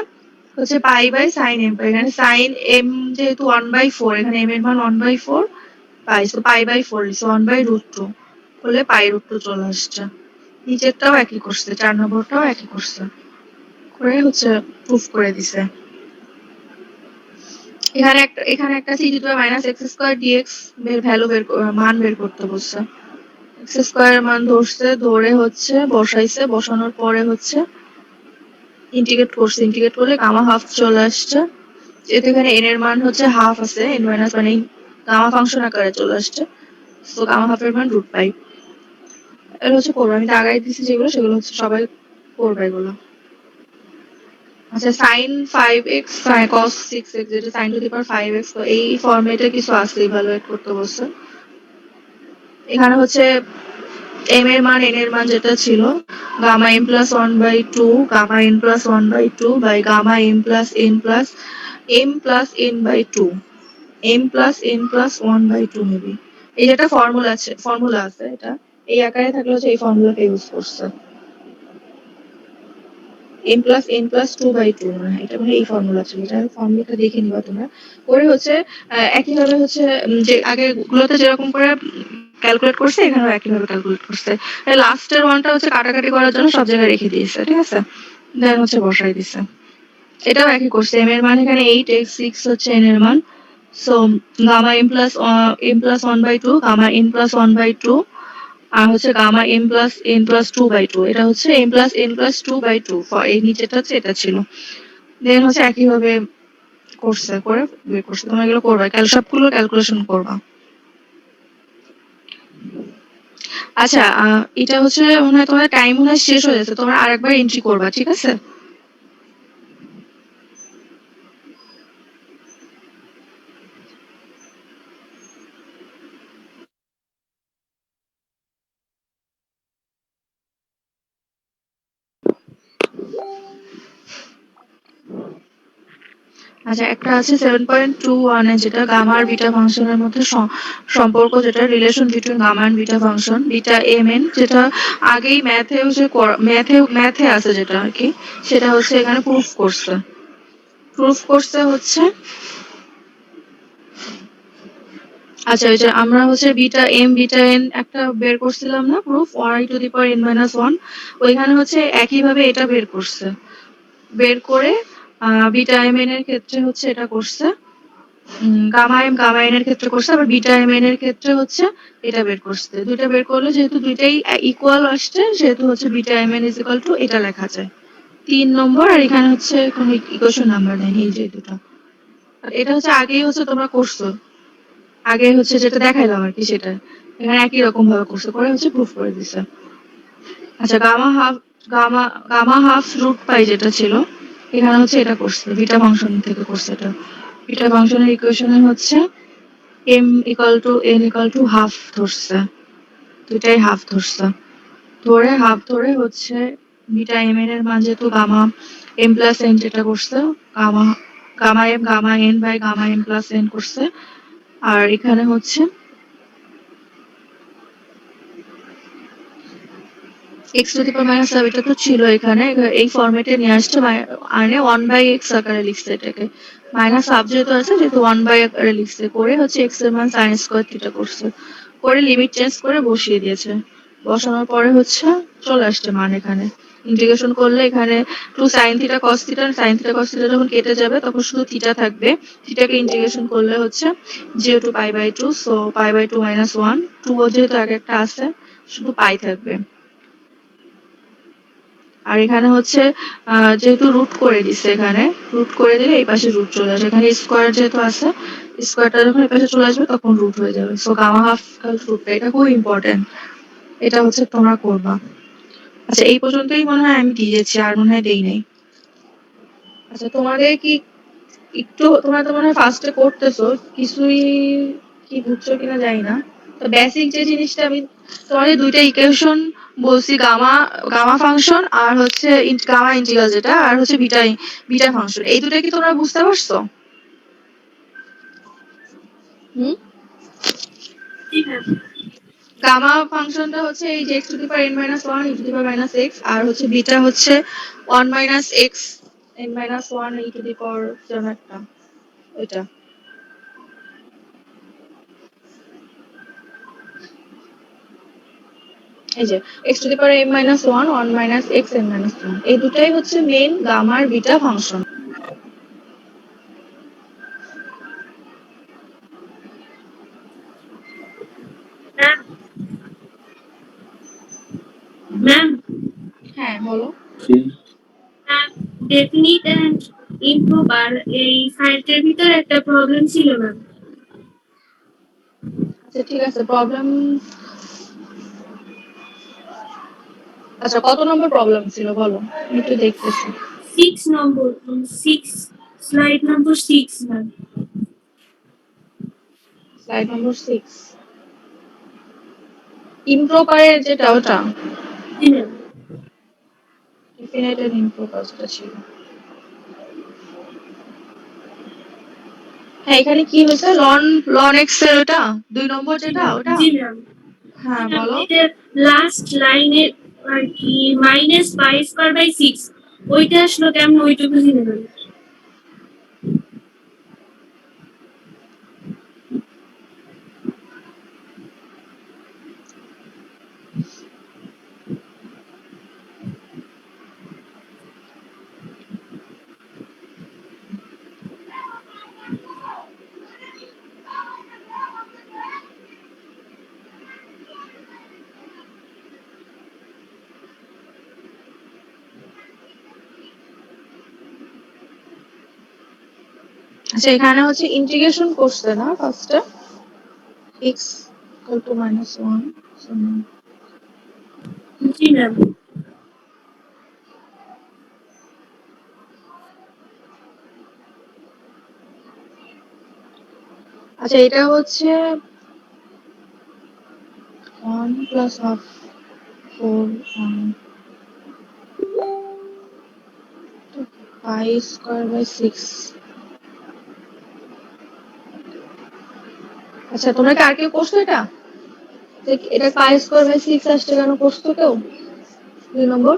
হচ্ছে পাই বাই সাইন m পাই এখানে সাইন m যেহেতু 1/4 এখানে m এর মান 1/4 পাই, সো পাই বাই 4 লিখছে 1 বাই রুট 2 করলে পাই রুট 2 চলে আসছে। নিচেরটাও একই করছে, 4 নম্বরটাও একই করছে, করে হচ্ছে প্রুফ করে দিছে। এখানে একটা c to the power minus x square dx এর ভ্যালু মান বের করতে বলছে। এক্স স্কয়ারের মান ধরছে, ধরে হচ্ছে বসাইছে, বসানোর পরে হচ্ছে ইন্টিগ্রেট করছে, ইন্টিগ্রেট করলে গামা হাফ চলে আসছে। যেহেতু এখানে n এর মান হচ্ছে হাফ আছে, n মাইনাস মানে গামা ফাংশন আকারে চলে আসছে, সো গামা হাফের মান রুট পাই। এটা হচ্ছে করবো, আমি আগাই দিছি যেগুলো সেগুলো হচ্ছে সবাই করবে এগুলো। আচ্ছা সাইন 5x cos 6x যেটা sign two the power 5x, তো এই ফরম্যাটে কিছু আছে ইভালুয়েট করতে বলছে। এখানে হচ্ছে m এর মান n এর মান যেটা ছিল gamma m plus 1/2 gamma n plus 1/2 by gamma m plus n/2 m plus n plus 1/2 maybe. এই যেটা ফর্মুলা আছে, এটা এই আকারে থাকলে হচ্ছে এই ফর্মুলাটা ইউজ করছে। m প্লাস n প্লাস 2/2 মানে এটা মানে এই ফর্মুলা ছিল, এটা ফর্মুলাটা দেখে নিবা তোমরা। করে হচ্ছে একইভাবে হচ্ছে যে আগে গুলোতে যেরকম করে ক্যালকুলেট করছে এখানেও একইভাবে ক্যালকুলেট করছে। লাস্টের ওয়ানটা হচ্ছে কাটাকাটি করার জন্য সব জায়গায় রেখে দিয়েছে, ঠিক আছে, দেন হচ্ছে বসাই দিছে। এটাও একই করছে, m এর মান এখানে 8 x 6 হচ্ছে n এর মান, so gamma m plus 1/2 gamma n plus 1/2 আর হচ্ছে গামা m প্লাস 2/2, এটা হচ্ছে m প্লাস 2/2 এই নিচেটা হচ্ছে এটা ছিল। দেন হচ্ছে একইভাবে করছে, করে বের করছে। তোমরা এগুলো করবা, সবগুলো ক্যালকুলেশন করবা। আচ্ছা এটা হচ্ছে মনে হয় তোমার টাইম মনে হয় শেষ হয়ে যাচ্ছে, তোমরা আরেকবার এন্ট্রি করবা, ঠিক আছে? আচ্ছা একটা আছে 7.21 এ যেটা গামা আর বিটা ফাংশনের মধ্যে সম্পর্ক, যেটা relation between gamma and beta function, beta m n, যেটা আগেই ম্যাথে আছে যেটা আর কি, সেটা হচ্ছে এখানে প্রুফ করছে হচ্ছে। আচ্ছা ওই যে আমরা হচ্ছে বিটা এম বিটা এন একটা বের করছিলাম না proof, y two the power n minus 1, ওইখানে হচ্ছে একইভাবে এটা বের করছে, বের করে বিটা এম এন এর ক্ষেত্রে হচ্ছে এটা করছে, গামা এন এর ক্ষেত্রে করছে, আবার বিটা এম এন এর ক্ষেত্রে হচ্ছে এটা বের করছে। দুইটা বের করলে যেহেতু দুইটাই ইকুয়াল আসছে, সেহেতু হচ্ছে beta m n is equal to এটা লেখা যায় 3 নম্বর, আর এখানে হচ্ছে কোনো ইকুয়েশন নাম্বার নেই, এই যে দুটো। আর এটা হচ্ছে আগেই হচ্ছে তোমরা করছো, আগে হচ্ছে যেটা দেখাইলাম আর কি, সেটা এখানে একই রকম ভাবে করছে, করে হচ্ছে প্রুফ করে দিছে। আচ্ছা গামা হাফ রুট পাই যেটা ছিল, এখানে হচ্ছে এটা করছে বিটা ফাংশন থেকে করছে। এটা বিটা ফাংশনের ইকুয়েশনে হচ্ছে m equal to n equal to half ধরছে, দুইটাই হাফ ধরছে, হাফ ধরে হচ্ছে বিটা m এর মান যেহেতু গামা m প্লাস n যেটা করছে, gamma gamma n by gamma m plus n করছে। আর এখানে হচ্ছে x to the power minus half, এটা তো ছিল এখানে, এই ফরম্যাটে নিয়ে আসছে, মানে 1/x আকারে লিখছে এটাকে, মাইনাস হাফ যেহেতু আছে যেহেতু 1/x আকারে লিখছে, করে হচ্ছে x এর মান sin স্কয়ার থিটা করছে, করে লিমিট চেঞ্জ করে বসিয়ে দিয়েছে। বসানোর পরে হচ্ছে চলে আসছে মান এখানে। ইন্টিগ্রেশন করলে এখানে 2 sin থিটা cos থিটা যখন কেটে যাবে তখন শুধু থিটা থাকবে, থিটাকে ইন্টিগ্রেশন করলে হচ্ছে যেহেতু pi by 2, so pi by 2 minus 1, 2 যেহেতু আগে একটা আছে শুধু পাই থাকবে। আর এখানে হচ্ছে যেহেতু রুট করে দিছে, এখানে রুট করে দিলে এই পাশে রুট চলে আসে, এখানে স্কোয়ার যেহেতু আছে স্কোয়ারটা যখন এই পাশে চলে আসবে তখন রুট হয়ে যাবে, সো গামা হাফ রুটটা, এটা খুব ইম্পর্টেন্ট, এটা হচ্ছে তোমরা করবা। আচ্ছা এই পর্যন্তই মনে হয় আমি দিয়েছি, আর মনে হয় দেই নাই। আচ্ছা তোমাদের কি একটু, তোমরা তো মনে হয় ফার্স্টে করতেছো, কিছুই কি বুঝছো কিনা জানি না, তো বেসিক যে জিনিসটা আমি তোমাদের দুইটা ইকুয়েশন বলছি, গামা ফাংশন আর হচ্ছে গামা ইন্টিগ্রাল যেটা, আর হচ্ছে বিটা ফাংশন, এই দুটো কি তোমরা বুঝতে পারছো? হুম, গামা ফাংশনটা হচ্ছে এই যে x to the power n minus 1 e to the power minus x, আর হচ্ছে বিটা হচ্ছে 1 minus x n minus 1 e to the power যেন একটা, এটা এই যে x to the power m minus 1 1 minus x n minus 1 এই দুটাই হচ্ছে মেইন গামা আর বিটা ফাংশন। ম্যাম ম্যাম হ্যাঁ বলো। ম্যাম ডেফিনিট এন্ড ইম্প্রপার এই ফাইলটার ভিতর একটা প্রবলেম ছিল ম্যাম। আচ্ছা ঠিক আছে, প্রবলেম আচ্ছা কত নম্বর প্রবলেম ছিল বলো, আমি একটু দেখতেছি। 6 নম্বর 6 স্লাইড নম্বর 6 ম্যাম। স্লাইড নম্বর 6 ইমপ্রপারের যেটা ওটা জি ম্যাম। ডেফিনিট এন্ড ইমপ্রপার যেটা ছিল। হ্যাঁ এখানে কি হয়েছে, লন লন এক্স এর ওটা 2 নম্বর যেটা ওটা। জি ম্যাম। হ্যাঁ বলো। এটা লাস্ট লাইনে আর কি মাইনাস পাই স্কয়ার বাই 6 ওইটা আসলো কেমন ওইটুকু জেনে নেবেন। আচ্ছা এখানে হচ্ছে ইন্টিগ্রেশন করছে না ফার্স্টে x ইকুয়াল টু মাইনাস 1। জি ম্যাম। আচ্ছা এটা হচ্ছে 1 plus half 4 pi square by 6। আচ্ছা তোমরা কি আর কেউ করছো এটা, যে এটা পাই স্কয়ার বাই 6 আসছে কেন, করছো কেউ 2 নম্বর?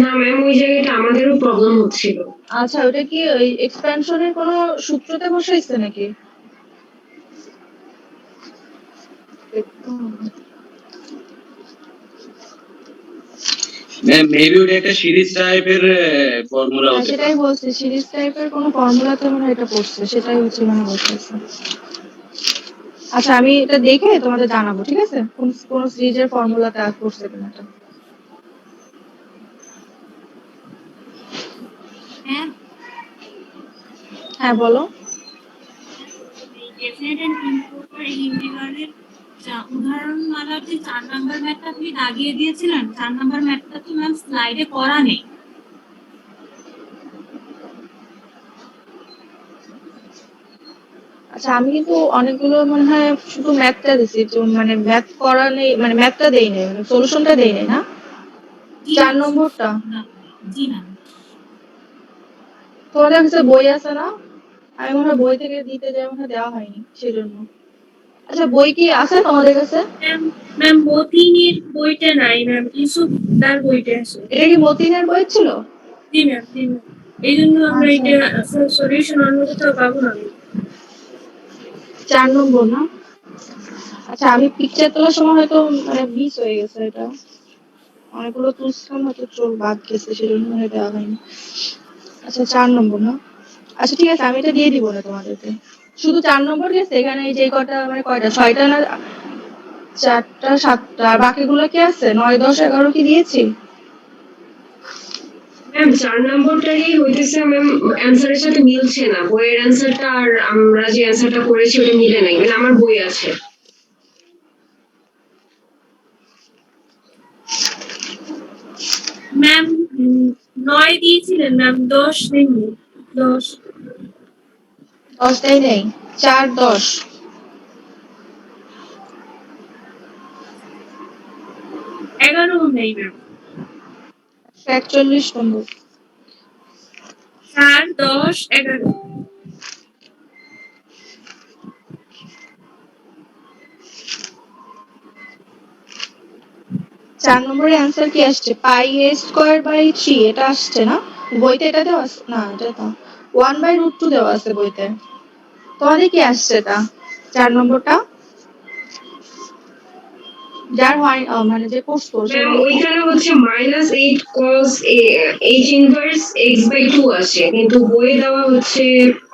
না ম্যাম, ওই জায়গাটা আমাদেরও প্রবলেম হচ্ছিল। আচ্ছা ওটা কি ওই এক্সপ্যানশনের কোনো সূত্রতে বসাইছে নাকি? মেবি ওটা একটা সিরিজ টাইপের ফর্মুলা হ্যাঁ হতে পারে। সেটাই বলছি, সিরিজ টাইপের কোনো ফর্মুলাতে মনে হয় এটা পড়ছে, সেটাই হচ্ছে মানে বসাইছে। আচ্ছা আমি এটা দেখে তোমাদের জানাবো, ঠিক আছে, কোন কোন সিরিজের ফর্মুলাতে পড়ছে কিনা এটা। ম্যাম হ্যাঁ বলো। এই ডেফিনেট এন্ড ইমপ্রপার ইন্টিগ্রালের উদাহরণমালার যে 4 নাম্বার ম্যাথটা আপনি দাগিয়ে দিয়েছিলেন 4 নাম্বার ম্যাথটা তো ম্যাম স্লাইডে করা নেই। আচ্ছা আমি কিন্তু অনেকগুলো মনে হয় শুধু ম্যাথটা দিছি, তো মানে ম্যাথ করা নেই, মানে ম্যাথটা দেই নাই, মানে সলিউশনটা দেই নাই না, 4 নম্বরটা। জি ম্যাম। তোমাদের কাছে বই আছে না? আমি মনে হয় বই থেকে দিতে যাই, মনে হয় দেওয়া হয়নি সেজন্য। আচ্ছা বই কি আছে তোমাদের কাছে? ম্যাম ম্যাম মতিনের বইটা নাই ম্যাম, ইউসুফ তার বইটা আছে। এটা কি মতিনের বই ছিল? জি ম্যাম জি ম্যাম। এই জন্য আমরা আচ্ছা এটা সলিউশন অন্য কোথাও পাবো না। 4 নম্বর না। আচ্ছা আমি পিকচার তোলার সময় হয়তো মানে মিস হয়ে গেছে এটা, অনেকগুলো তুলছিলাম হয়তো চোখ বাদ গেছে সেজন্য মনে হয় দেওয়া হয়নি। আচ্ছা 4 নম্বর না। আচ্ছা ঠিক আছে আমি এটা দিয়ে দিব না তোমাদেরকে, শুধু 4 নম্বর গেছে এখানে, এই যে কটা মানে কয়টা 6টা না 4টা 7টা, আর বাকিগুলো কি আছে 9 10 11 কি দিয়েছি? ম্যাম 4 নম্বরটারই হইতেছে ম্যাম, অ্যান্সারের সাথে মিলছে না, বইয়ের অ্যান্সারটা আর আমরা যে অ্যান্সারটা করেছি ওটা মিলে নাই, মানে আমার বই আছে। ম্যাম 9 দিয়েছিলেন ম্যাম, 10 দেননি। 10 10টাই নেই, 4 10 11 নেই ম্যাম। 41 নম্বর। 4 10 11। 4 নম্বরের অ্যান্সার কি আসছে, পাই a স্কয়ার বাই 3 এটা আসছে না বইতে, এটা দেওয়া আছে না, এটা তো 1 বাই রুট 2 দেওয়া আছে বইতে। তোমাদের কি আসছে এটা 4 নম্বরটা? যার হয় মানে যে করছো সে ম্যাম বলো তো। ওইখানে হচ্ছে -8 cos h ইনভার্স x/2 আসে, কিন্তু বইয়ে দেওয়া হচ্ছে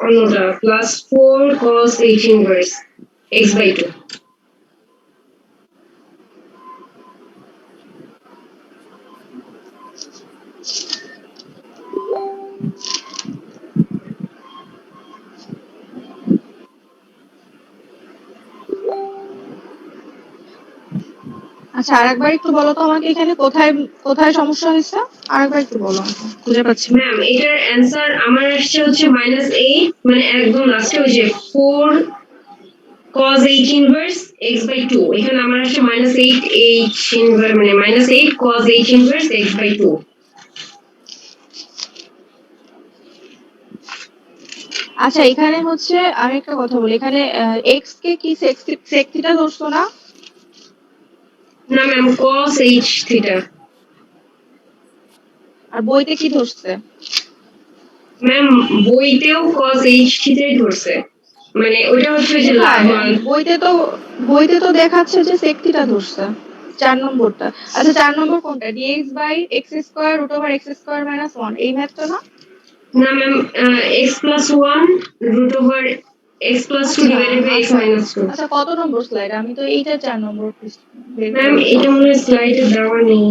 অন্যটা +4 cos h ইনভার্স x/2। আচ্ছা আরেকবার একটু বলো তো আমাকে এখানে কোথায় কোথায় সমস্যা হয়েছে, আরেকবার একটু বলো আমাকে, খুঁজে পাচ্ছি না। ম্যাম এটার অ্যান্সার আমার আসছে হচ্ছে -8, মানে একদম লাস্টে ওই যে 4 cos h ইনভার্স x/2, এখানে আমার আসছে -8 h ইনভার্স, মানে -8 cos h ইনভার্স x/2। আচ্ছা এখানে হচ্ছে আমি একটা কথা বলি, এখানে এক্স কে কি সেক থিটা ধরছো না? না ম্যাম cos h থিটা। আর বইতে কি ধরছে? ম্যাম বইতেও cos h থিটাই ধরছে, মানে ওটা হচ্ছে যে কোথায়? বইতে তো দেখাচ্ছে যে সেক থিটা ধরছে 4 নম্বরটা। আচ্ছা 4 নম্বর কোনটা? dx by x square root over x square minus 1 এই ম্যাথটা না? না ma'am x+1 root over x+2 divided by x minus 2। আচ্ছা কত নম্বর স্লাইড? আমি তো এইটা 4 নম্বর বের ম্যাম করেছি। এটা মনে হয় স্লাইডে দেওয়া নেই,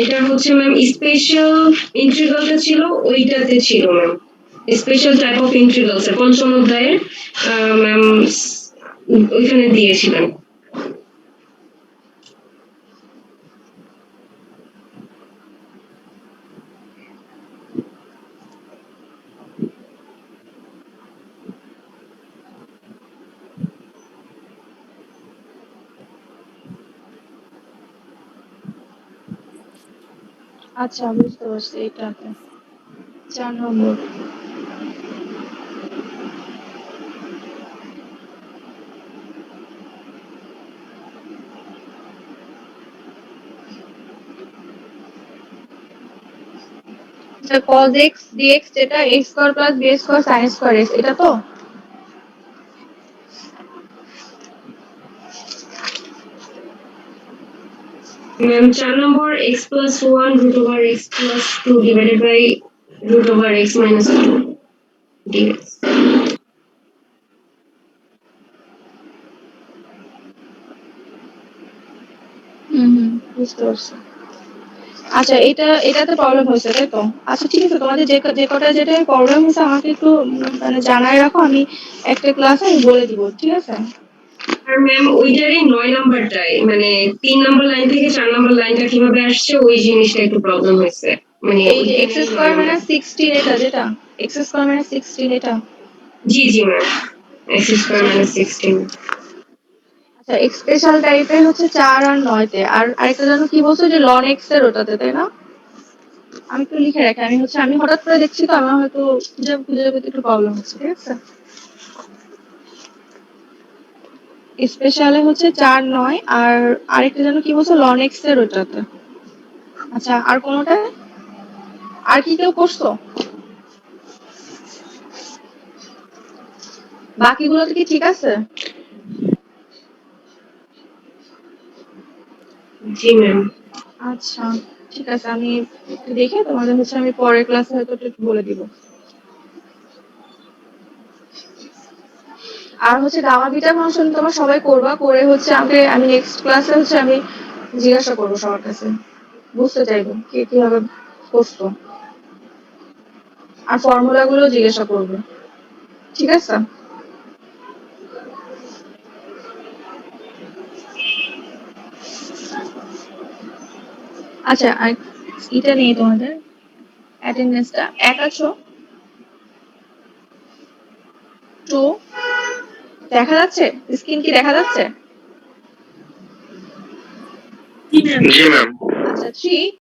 এটা হচ্ছে ম্যাম স্পেশাল ইন্টিগ্রালটা ছিল ওইটাতে ছিল ma'am, special type of integrals এর পঞ্চম অধ্যায়ে ম্যাম ওইখানে দিয়েছিলেন। আচ্ছা বুঝতে পারছি, এইটাতে 4 নম্বর। আচ্ছা cos x dx যেটা x square plus b square sin square x, এটা তো? ম্যাম 4 নম্বর x+1 root over x+2 divided by root over x minus 2 dx। বুঝতে পারছি। আচ্ছা এটাতে প্রবলেম হয়েছে তাই তো? আচ্ছা ঠিক আছে, তোমাদের যে কটা যেটা প্রবলেম হয়েছে আমাকে একটু মানে জানায় রাখো, আমি একটা ক্লাসে আমি বলে দিব, ঠিক আছে? আর ম্যাম ওইটারই 9 নাম্বারটাই, মানে 3 নাম্বার লাইন থেকে 4 নাম্বার লাইনটা কিভাবে আসছে ওই জিনিসটা একটু প্রবলেম হয়েছে, মানে এই যে x স্কয়ার মাইনাস 16 এটা যেটা x স্কয়ার মাইনাস 16 এটা। জি জি ম্যাম x² মাইনাস 16। আচ্ছা স্পেশাল টাইপের হচ্ছে 4 আর 9 তে, আর আরেকটা জানো কি বলছো যে ln x এর ওটাতে, তাই না? আমি একটু লিখে রাখি, আমি হঠাৎ করে দেখছি তো আমার হয়তো খুঁজে পেতে একটু প্রবলেম হচ্ছে, ঠিক আছে? স্পেশালে হচ্ছে 4 9, আর আরেকটা জানো কি বলছো ln x এর ওটাতে। আচ্ছা আর কোনটা? আর কি কেউ করছো? বাকিগুলোতে কি ঠিক আছে? জি ম্যাম। আচ্ছা ঠিক আছে, আমি একটু দেখে তোমাদের হচ্ছে আমি পরের ক্লাসে হয়তো একটু বলে দিব। আর হচ্ছে গামা বিটা ফাংশন তোমরা সবাই করবা, করে হচ্ছে আমি নেক্সট ক্লাসে হচ্ছে আমি জিজ্ঞাসা করবো সবার কাছে, বুঝতে চাইবো কে কিভাবে করছো, আর ফর্মুলা গুলো জিজ্ঞাসা করবে, ঠিক আছে? আচ্ছা আর এটা নিয়ে তোমাদের অ্যাটেন্ডেন্সটা এক আছো টু, দেখা যাচ্ছে? স্ক্রিন কি দেখা যাচ্ছে? জি ম্যাম। জি ম্যাম। আচ্ছা 3